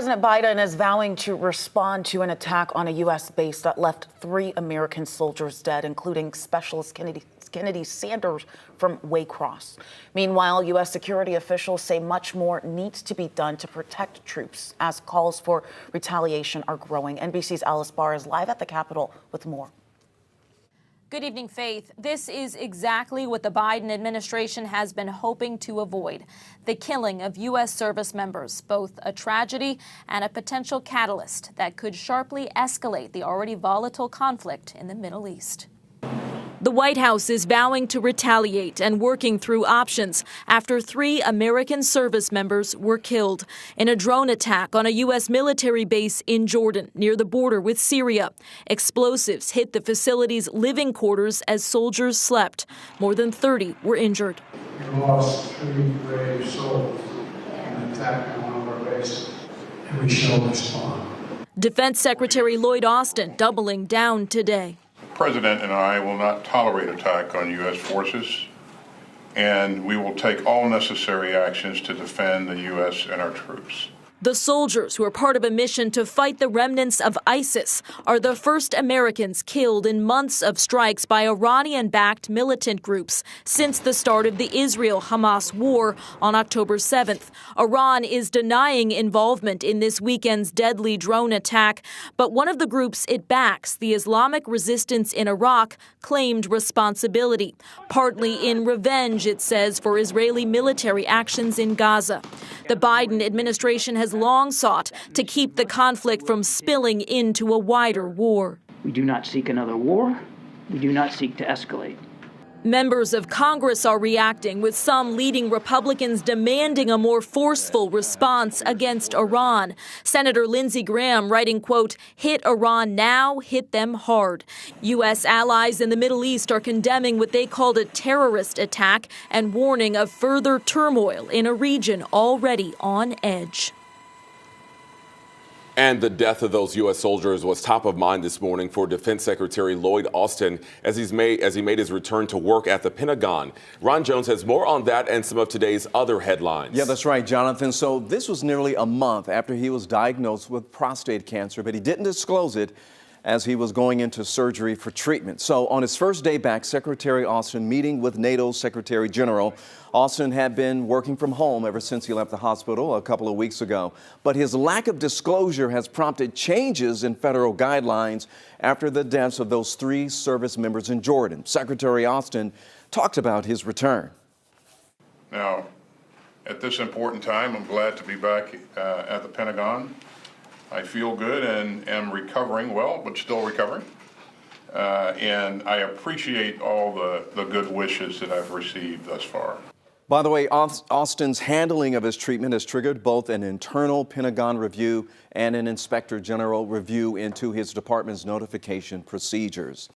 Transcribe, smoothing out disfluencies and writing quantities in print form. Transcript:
President Biden is vowing to respond to an attack on a U.S. base that left 3 American soldiers dead, including Specialist Kennedy Sanders from Waycross. Meanwhile, U.S. security officials say much more needs to be done to protect troops as calls for retaliation are growing. NBC's Alice Barr is live at the Capitol with more. Good evening, Faith. This is exactly what the Biden administration has been hoping to avoid: the killing of U.S. service members, both a tragedy and a potential catalyst that could sharply escalate the already volatile conflict in the Middle East. The White House is vowing to retaliate and working through options after 3 American service members were killed in a drone attack on a U.S. military base in Jordan near the border with Syria. Explosives hit the facility's living quarters as soldiers slept. More than 30 were injured. We lost 3 brave souls in an attack on one of our bases, and we shall respond. Defense Secretary Lloyd Austin doubling down today. The President and I will not tolerate attack on U.S. forces, and we will take all necessary actions to defend the U.S. and our troops. The soldiers who are part of a mission to fight the remnants of ISIS are the first Americans killed in months of strikes by Iranian-backed militant groups since the start of the Israel-Hamas war on October 7th. Iran is denying involvement in this weekend's deadly drone attack, but one of the groups it backs, the Islamic Resistance in Iraq, claimed responsibility, partly in revenge, it says, for Israeli military actions in Gaza. The Biden administration has long sought to keep the conflict from spilling into a wider war. We do not seek another war. We do not seek to escalate. Members of Congress are reacting, with some leading Republicans demanding a more forceful response against Iran. Senator Lindsey Graham writing, quote, "Hit Iran now, hit them hard." U.S. allies in the Middle East are condemning what they called a terrorist attack and warning of further turmoil in a region already on edge. And the death of those U.S. soldiers was top of mind this morning for Defense Secretary Lloyd Austin as he made his return to work at the Pentagon. Ron Jones has more on that and some of today's other headlines. Yeah, that's right, Jonathan. So this was nearly a month after he was diagnosed with prostate cancer, but he didn't disclose it as he was going into surgery for treatment. So on his first day back, Secretary Austin meeting with NATO's Secretary General. Austin had been working from home ever since he left the hospital a couple of weeks ago. But his lack of disclosure has prompted changes in federal guidelines after the deaths of those 3 service members in Jordan. Secretary Austin talked about his return. Now, at this important time, I'm glad to be back at the Pentagon. I feel good and am recovering well, but still recovering. And I appreciate all the good wishes that I've received thus far. By the way, Austin's handling of his treatment has triggered both an internal Pentagon review and an Inspector General review into his department's notification procedures.